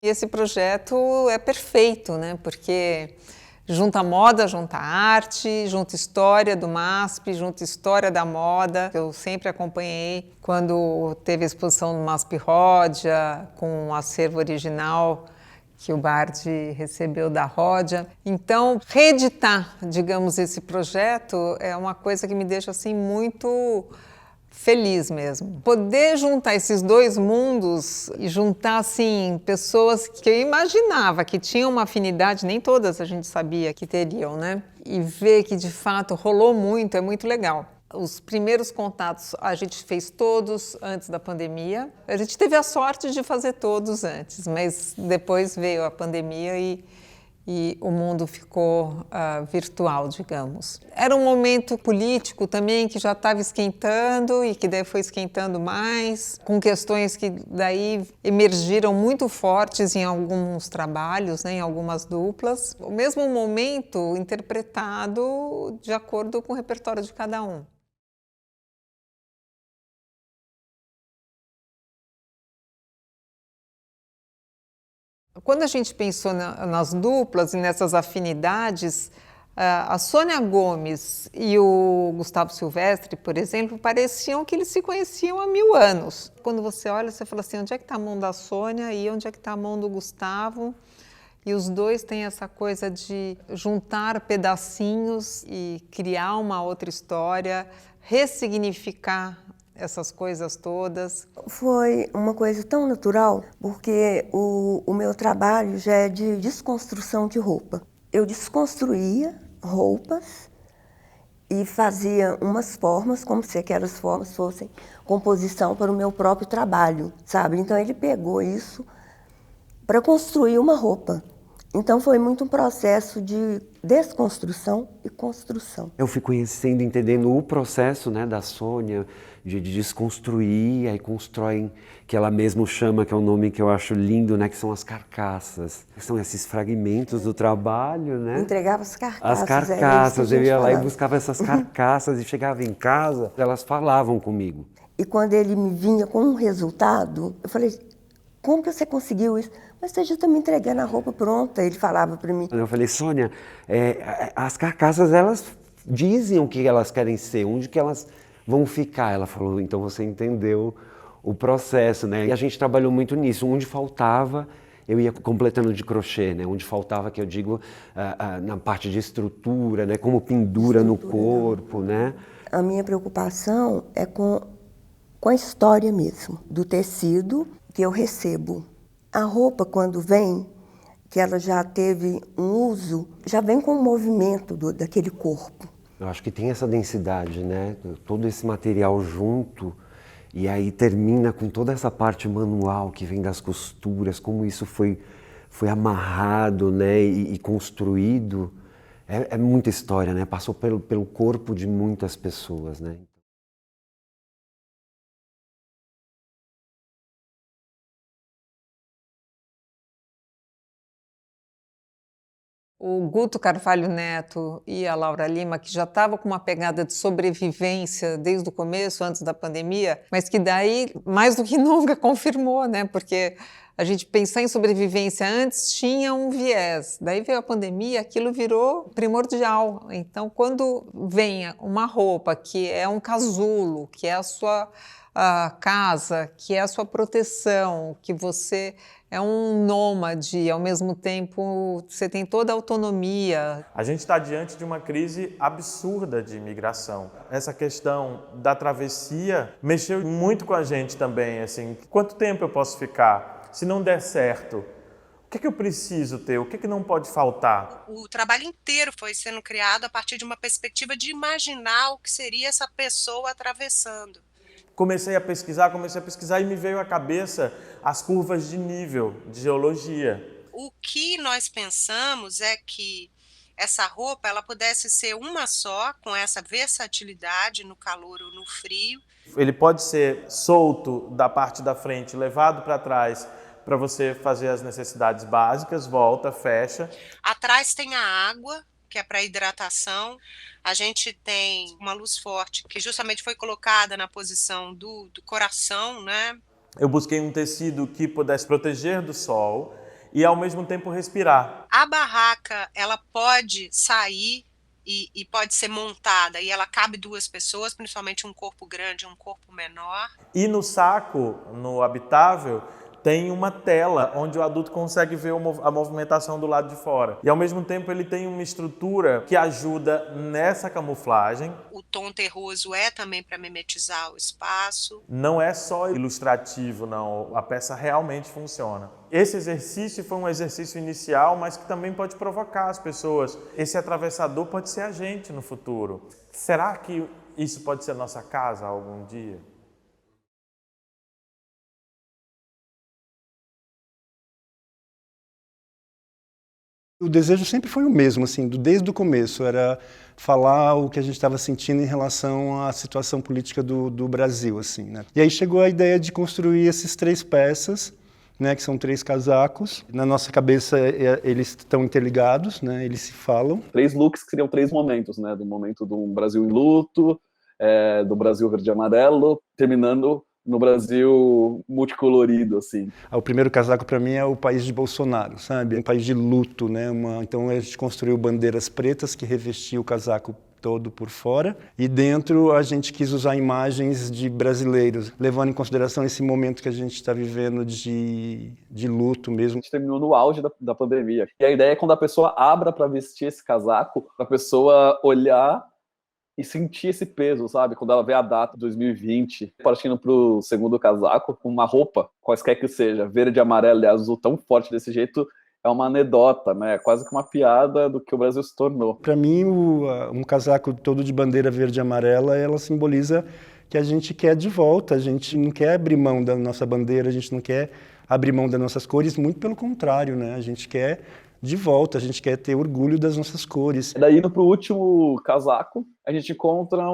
E esse projeto é perfeito, né? Porque junta moda, junta arte, junta história do MASP, junta história da moda, que eu sempre acompanhei quando teve a exposição no MASP Ródia, com um acervo original que o Bardi recebeu da Ródia. Então, reeditar, digamos, esse projeto é uma coisa que me deixa assim muito feliz mesmo. Poder juntar esses dois mundos e juntar assim pessoas que eu imaginava que tinham uma afinidade, nem todas a gente sabia que teriam, né? E ver que de fato rolou muito, é muito legal. Os primeiros contatos a gente fez todos antes da pandemia. A gente teve a sorte de fazer todos antes, mas depois veio a pandemia e o mundo ficou virtual, digamos. Era um momento político também que já estava esquentando e que daí foi esquentando mais, com questões que daí emergiram muito fortes em alguns trabalhos, né, em algumas duplas. O mesmo momento interpretado de acordo com o repertório de cada um. Quando a gente pensou nas duplas e nessas afinidades, a Sônia Gomes e o Gustavo Silvestre, por exemplo, pareciam que eles se conheciam há 1000 anos. Quando você olha, você fala assim, onde é que está a mão da Sônia e onde é que está a mão do Gustavo? E os dois têm essa coisa de juntar pedacinhos e criar uma outra história, ressignificar essas coisas todas. Foi uma coisa tão natural, porque o meu trabalho já é de desconstrução de roupa. Eu desconstruía roupas e fazia umas formas, como se aquelas formas fossem composição para o meu próprio trabalho, sabe? Então ele pegou isso para construir uma roupa. Então foi muito um processo de desconstrução e construção. Eu fui conhecendo, entendendo o processo, né, da Sônia, de desconstruir, aí constroem, que ela mesma chama, que é um nome que eu acho lindo, né, que são as carcaças. São esses fragmentos do trabalho, né? Entregava as carcaças. As carcaças, eu ia lá e falava. buscava essas carcaças e chegava em casa, elas falavam comigo. E quando ele me vinha com um resultado, eu falei, como que você conseguiu isso? Mas você já está me entregando a roupa pronta, ele falava para mim. Eu falei, Sônia, as carcaças, elas dizem o que elas querem ser, onde que elas vão ficar. Ela falou, então você entendeu o processo, né? E a gente trabalhou muito nisso. Onde faltava, eu ia completando de crochê, né? Onde faltava, que eu digo, na parte de estrutura, né? Como pendura no corpo, né? A minha preocupação é com a história mesmo, do tecido que eu recebo. A roupa, quando vem, que ela já teve um uso, já vem com o movimento daquele corpo. Eu acho que tem essa densidade, né? Todo esse material junto, e aí termina com toda essa parte manual que vem das costuras, como isso foi amarrado, né? E construído. É muita história, né? Passou pelo corpo de muitas pessoas, né? O Guto Carvalho Neto e a Laura Lima, que já estavam com uma pegada de sobrevivência desde o começo, antes da pandemia, mas que daí, mais do que nunca, confirmou, né? Porque a gente pensar em sobrevivência antes tinha um viés. Daí veio a pandemia, aquilo virou primordial. Então, quando vem uma roupa que é um casulo, que é a sua casa, que é a sua proteção, que você é um nômade e, ao mesmo tempo, você tem toda a autonomia. A gente está diante de uma crise absurda de imigração. Essa questão da travessia mexeu muito com a gente também. Assim, quanto tempo eu posso ficar? Se não der certo, o que eu preciso ter? O que não pode faltar? O trabalho inteiro foi sendo criado a partir de uma perspectiva de imaginar o que seria essa pessoa atravessando. Comecei a pesquisar e me veio à cabeça as curvas de nível de geologia. O que nós pensamos é que essa roupa ela pudesse ser uma só, com essa versatilidade no calor ou no frio. Ele pode ser solto da parte da frente, levado para trás, para você fazer as necessidades básicas, volta, fecha. Atrás tem a água, que é para hidratação. A gente tem uma luz forte, que justamente foi colocada na posição do coração, né? Eu busquei um tecido que pudesse proteger do sol e ao mesmo tempo respirar. A barraca, ela pode sair e pode ser montada e ela cabe 2 pessoas, principalmente um corpo grande e um corpo menor. E no saco, no habitável, tem uma tela onde o adulto consegue ver a movimentação do lado de fora. E ao mesmo tempo ele tem uma estrutura que ajuda nessa camuflagem. O tom terroso é também para mimetizar o espaço. Não é só ilustrativo, não. A peça realmente funciona. Esse exercício foi um exercício inicial, mas que também pode provocar as pessoas. Esse atravessador pode ser a gente no futuro. Será que isso pode ser a nossa casa algum dia? O desejo sempre foi o mesmo, assim, desde o começo, era falar o que a gente estava sentindo em relação à situação política do Brasil, assim, né? E aí chegou a ideia de construir esses 3 peças, né, que são 3 casacos. Na nossa cabeça eles estão interligados, né, eles se falam. 3 looks que seriam 3 momentos, né, do momento do Brasil em luto, do Brasil verde e amarelo, terminando no Brasil multicolorido, assim. O primeiro casaco para mim é o país de Bolsonaro, sabe? Um país de luto, né? Então a gente construiu bandeiras pretas que revestiam o casaco todo por fora e dentro a gente quis usar imagens de brasileiros, levando em consideração esse momento que a gente está vivendo de luto mesmo. A gente terminou no auge da pandemia. E a ideia é quando a pessoa abra para vestir esse casaco, a pessoa olhar e sentir esse peso, sabe? Quando ela vê a data 2020, partindo pro segundo casaco, uma roupa, quaisquer que seja, verde, amarelo e azul, tão forte desse jeito, é uma anedota, né? É quase que uma piada do que o Brasil se tornou. Para mim, um casaco todo de bandeira verde e amarela, ela simboliza que a gente quer de volta, a gente não quer abrir mão da nossa bandeira, a gente não quer abrir mão das nossas cores, muito pelo contrário, né? A gente quer de volta, a gente quer ter orgulho das nossas cores. Daí, indo pro último casaco, a gente encontra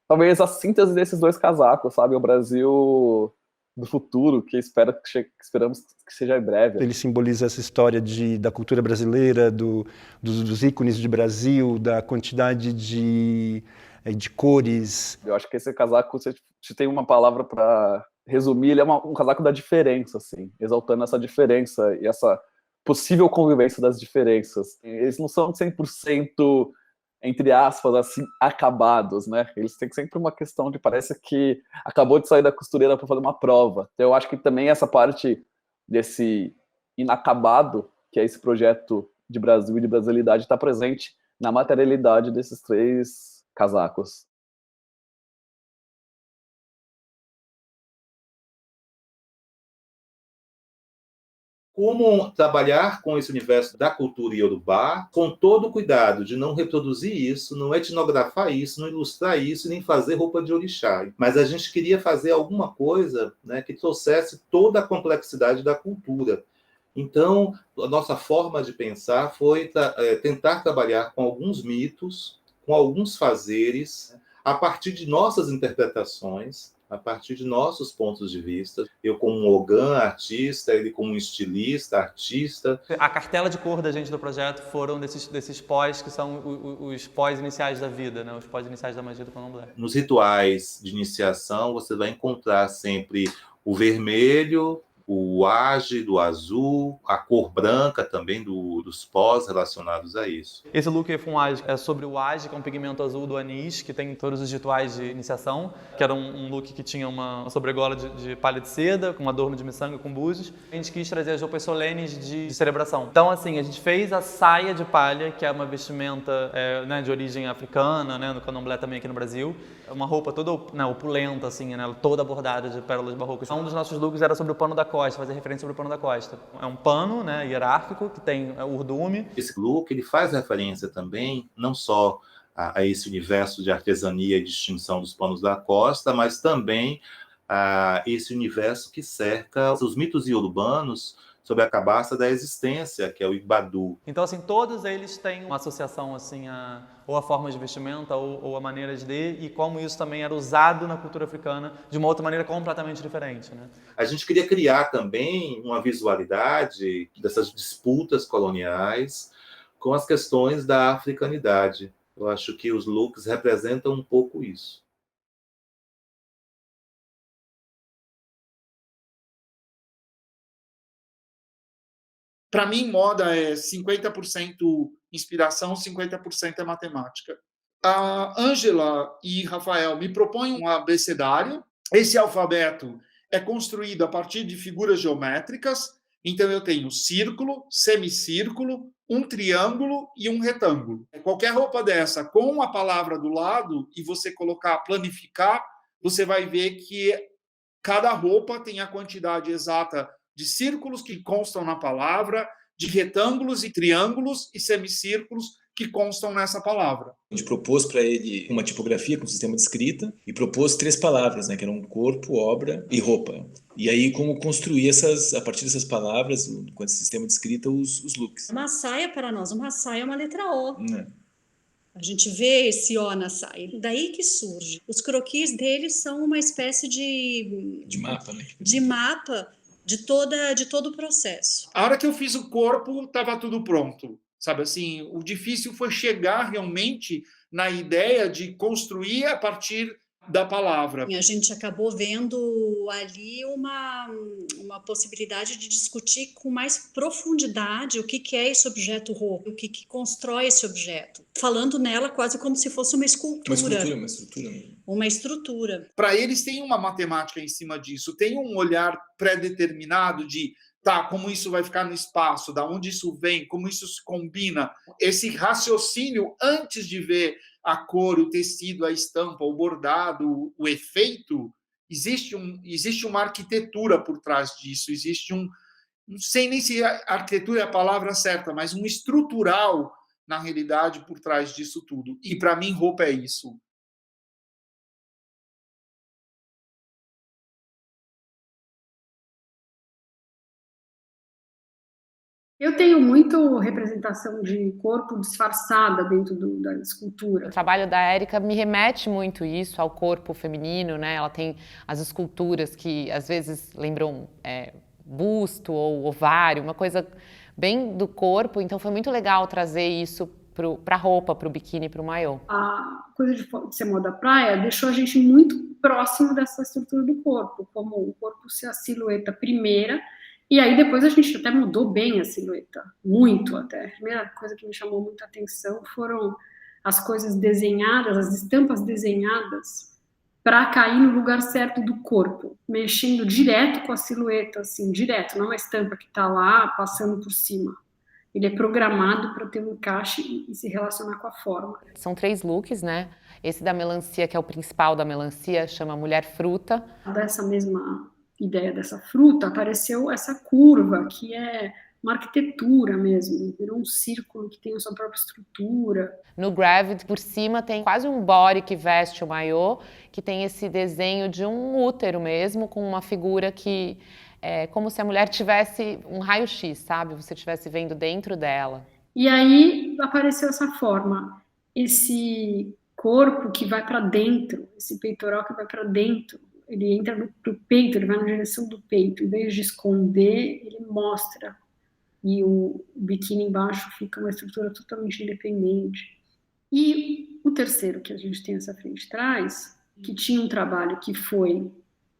talvez a síntese desses 2 casacos, sabe? O Brasil do futuro, que esperamos que seja em breve. Ele simboliza essa história da cultura brasileira, dos ícones de Brasil, da quantidade de cores. Eu acho que esse casaco, se tem uma palavra para resumir, ele é um casaco da diferença, assim, exaltando essa diferença e essa possível convivência das diferenças. Eles não são 100%, entre aspas, assim, acabados, né? Eles têm sempre uma questão de parece que acabou de sair da costureira para fazer uma prova. Então, eu acho que também essa parte desse inacabado, que é esse projeto de Brasil e de brasilidade, está presente na materialidade desses 3 casacos. Como trabalhar com esse universo da cultura iorubá, com todo o cuidado de não reproduzir isso, não etnografar isso, não ilustrar isso, nem fazer roupa de orixá. Mas a gente queria fazer alguma coisa, né, que trouxesse toda a complexidade da cultura. Então, a nossa forma de pensar foi tentar trabalhar com alguns mitos, com alguns fazeres, a partir de nossas interpretações, a partir de nossos pontos de vista. Eu como um ogã, artista, ele como um estilista, artista. A cartela de cor da gente do projeto foram desses pós, que são os pós iniciais da vida, né? Os pós iniciais da magia do candomblé. Nos rituais de iniciação, você vai encontrar sempre o vermelho, o age do azul, a cor branca também dos pós relacionados a isso. Esse look com age é sobre o age, que é um pigmento azul do anis, que tem todos os rituais de iniciação, que era um look que tinha uma sobregola de palha de seda, com um adorno de miçanga com búzios. A gente quis trazer as roupas solenes de celebração. Então, assim, a gente fez a saia de palha, que é uma vestimenta né, de origem africana, né, no candomblé também aqui no Brasil. É uma roupa toda opulenta, assim, né, toda bordada de pérolas barrocas. Um dos nossos looks era sobre o pano da costa, fazer referência sobre o pano da costa. É um pano, né, hierárquico, que tem o urdume. Esse look ele faz referência também, não só a esse universo de artesania e distinção dos panos da costa, mas também a esse universo que cerca os mitos iorubanos sobre a cabaça da existência, que é o Igbadu. Então, assim, todos eles têm uma associação, assim, ou a forma de vestimenta, ou a maneira de, e como isso também era usado na cultura africana de uma outra maneira completamente diferente, né? A gente queria criar também uma visualidade dessas disputas coloniais com as questões da africanidade. Eu acho que os looks representam um pouco isso. Para mim, moda é 50% inspiração, 50% é matemática. A Ângela e Rafael me propõem um abecedário. Esse alfabeto é construído a partir de figuras geométricas. Então, eu tenho círculo, semicírculo, um triângulo e um retângulo. Qualquer roupa dessa, com a palavra do lado, e você colocar planificar, você vai ver que cada roupa tem a quantidade exata de círculos que constam na palavra, de retângulos e triângulos e semicírculos que constam nessa palavra. A gente propôs para ele uma tipografia com sistema de escrita e propôs 3 palavras, né, que eram corpo, obra e roupa. E aí como construir a partir dessas palavras, com esse sistema de escrita, os looks. Uma saia para nós, uma saia é uma letra O. A gente vê esse O na saia. Daí que surge. Os croquis deles são uma espécie de mapa, né? De mapa de todo o processo. A hora que eu fiz o corpo, estava tudo pronto. Sabe assim, o difícil foi chegar realmente na ideia de construir a partir da palavra. A gente acabou vendo ali uma possibilidade de discutir com mais profundidade o que é esse objeto roupa, o que constrói esse objeto. Falando nela quase como se fosse uma escultura. Uma estrutura. Uma estrutura. Para eles tem uma matemática em cima disso, tem um olhar pré-determinado de como isso vai ficar no espaço, da onde isso vem, como isso se combina. Esse raciocínio antes de ver a cor, o tecido, a estampa, o bordado, o efeito, existe uma arquitetura por trás disso, existe não sei nem se a arquitetura é a palavra certa, mas um estrutural, na realidade, por trás disso tudo. E, para mim, roupa é isso. Eu tenho muito representação de corpo disfarçada dentro da escultura. O trabalho da Érica me remete muito isso ao corpo feminino, né? Ela tem as esculturas que às vezes lembram busto ou ovário, uma coisa bem do corpo. Então foi muito legal trazer isso para a roupa, para o biquíni, para o maiô. A coisa de ser moda praia deixou a gente muito próximo dessa estrutura do corpo, como o corpo ser a silhueta primeira. E aí depois a gente até mudou bem a silhueta, muito até. A primeira coisa que me chamou muita atenção foram as coisas desenhadas, as estampas desenhadas para cair no lugar certo do corpo, mexendo direto com a silhueta, assim, direto, não é uma estampa que está lá passando por cima. Ele é programado para ter um encaixe e se relacionar com a forma. São 3 looks, né? Esse da melancia, que é o principal da melancia, chama Mulher Fruta. Dessa mesma ideia dessa fruta, apareceu essa curva, que é uma arquitetura mesmo, virou um círculo que tem a sua própria estrutura. No Gravity, por cima, tem quase um body que veste o maiô, que tem esse desenho de um útero mesmo, com uma figura que é como se a mulher tivesse um raio-x, sabe? Você estivesse vendo dentro dela. E aí apareceu essa forma, esse corpo que vai para dentro, esse peitoral que vai para dentro, ele entra no peito, ele vai na direção do peito, em vez de esconder, ele mostra. E o biquíni embaixo fica uma estrutura totalmente independente. E o terceiro que a gente tem essa frente trás, que tinha um trabalho que foi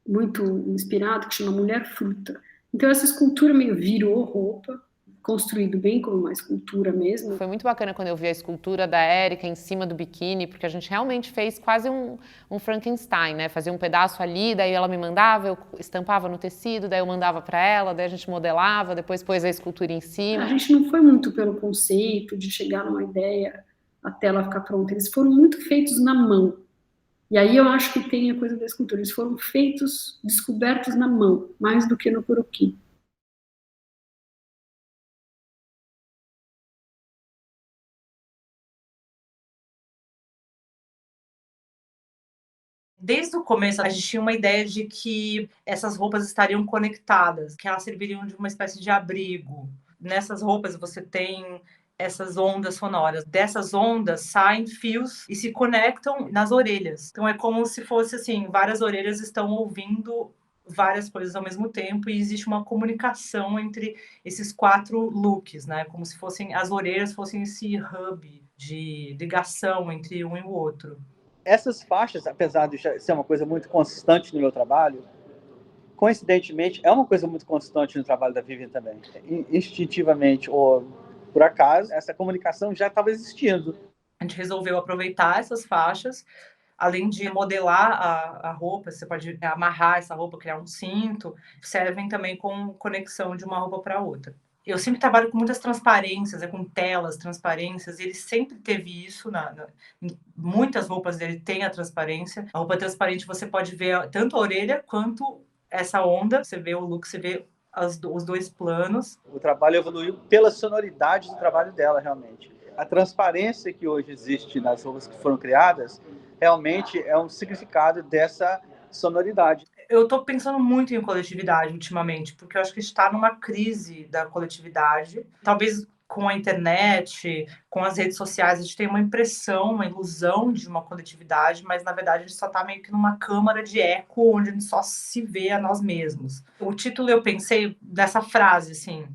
muito inspirado, que chama Mulher Fruta. Então essa escultura meio virou roupa, construído bem como uma escultura mesmo. Foi muito bacana quando eu vi a escultura da Érica em cima do biquíni, porque a gente realmente fez quase um Frankenstein, né? Fazia um pedaço ali, daí ela me mandava, eu estampava no tecido, daí eu mandava para ela, daí a gente modelava, depois pôs a escultura em cima. A gente não foi muito pelo conceito de chegar numa ideia até ela ficar pronta, eles foram muito feitos na mão. E aí eu acho que tem a coisa da escultura, eles foram feitos, descobertos na mão, mais do que no croquis. Desde o começo, a gente tinha uma ideia de que essas roupas estariam conectadas, que elas serviriam de uma espécie de abrigo. Nessas roupas você tem essas ondas sonoras. Dessas ondas saem fios e se conectam nas orelhas. Então é como se fosse assim, várias orelhas estão ouvindo várias coisas ao mesmo tempo e existe uma comunicação entre esses 4 looks, né? Como se fossem as orelhas fossem esse hub de ligação entre um e o outro. Essas faixas, apesar de ser uma coisa muito constante no meu trabalho, coincidentemente, é uma coisa muito constante no trabalho da Vivian também. Instintivamente ou por acaso, essa comunicação já estava existindo. A gente resolveu aproveitar essas faixas, além de modelar a roupa, você pode amarrar essa roupa, criar um cinto, servem também como conexão de uma roupa para outra. Eu sempre trabalho com muitas transparências, com telas, transparências, e ele sempre teve isso, em muitas roupas dele tem a transparência. A roupa transparente você pode ver tanto a orelha quanto essa onda, você vê o look, você vê os dois planos. O trabalho evoluiu pela sonoridade do trabalho dela, realmente. A transparência que hoje existe nas roupas que foram criadas, realmente é um significado dessa sonoridade. Eu estou pensando muito em coletividade ultimamente, porque eu acho que está numa crise da coletividade. Talvez com a internet, com as redes sociais, a gente tem uma impressão, uma ilusão de uma coletividade, mas na verdade a gente só está meio que numa câmara de eco, onde a gente só se vê a nós mesmos. O título eu pensei dessa frase, assim,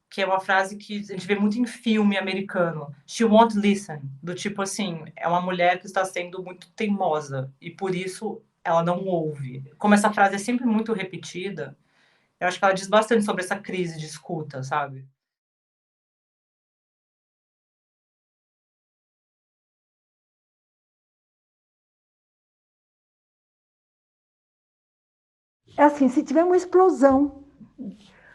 que é uma frase que a gente vê muito em filme americano. She won't listen. Do tipo assim, é uma mulher que está sendo muito teimosa e por isso ela não ouve. Como essa frase é sempre muito repetida, eu acho que ela diz bastante sobre essa crise de escuta, sabe? É assim, se tiver uma explosão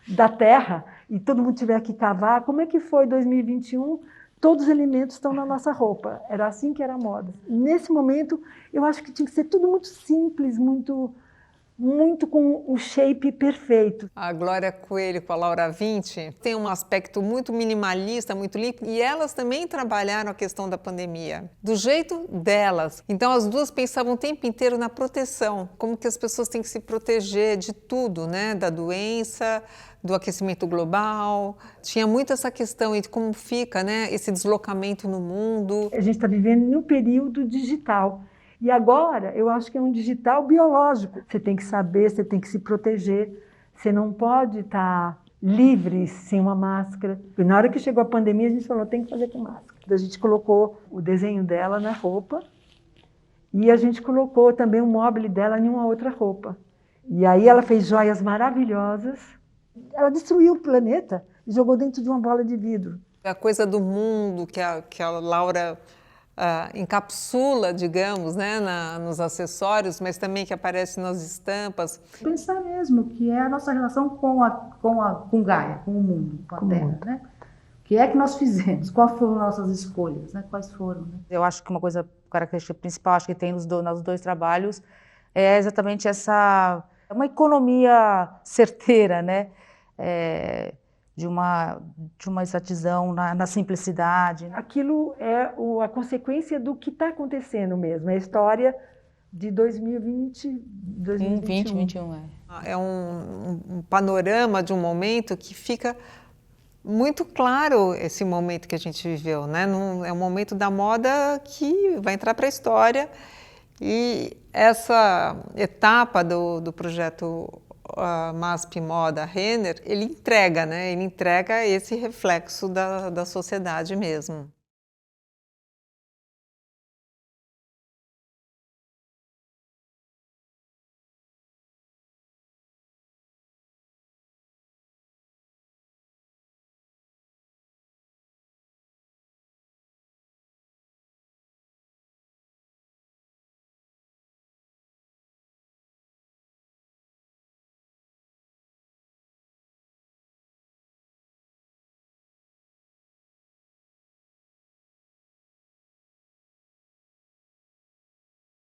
da Terra e todo mundo tiver que cavar, como é que foi 2021? Todos os elementos estão na nossa roupa. Era assim que era a moda. Nesse momento, eu acho que tinha que ser tudo muito simples, muito com o shape perfeito. A Glória Coelho com a Laura Vinci tem um aspecto muito minimalista, muito limpo, e elas também trabalharam a questão da pandemia, do jeito delas. Então as duas pensavam o tempo inteiro na proteção, como que as pessoas têm que se proteger de tudo, né? Da doença, do aquecimento global. Tinha muito essa questão de como fica, né, esse deslocamento no mundo. A gente está vivendo no período digital. E agora, eu acho que é um digital biológico. Você tem que saber, você tem que se proteger. Você não pode estar livre sem uma máscara. E na hora que chegou a pandemia, a gente falou, tem que fazer com máscara. A gente colocou o desenho dela na roupa e a gente colocou também o mobile dela em uma outra roupa. E aí ela fez joias maravilhosas. Ela destruiu o planeta e jogou dentro de uma bola de vidro. A coisa do mundo que a Laura encapsula, digamos, né, nos acessórios, mas também que aparece nas estampas. Pensar mesmo que é a nossa relação com Gaia, com o mundo, com a Terra, né? O que é que nós fizemos? Quais foram nossas escolhas, né? Quais foram? Né? Eu acho que uma coisa, característica principal, acho que tem nos dois trabalhos, é exatamente uma economia certeira, né? De uma exatidão na simplicidade. Aquilo é a consequência do que está acontecendo mesmo, é a história de 2020, 2021. É um panorama de um momento que fica muito claro esse momento que a gente viveu, né? É um momento da moda que vai entrar para a história e essa etapa do projeto MASP Moda Renner, ele entrega, né? Ele entrega esse reflexo da sociedade mesmo.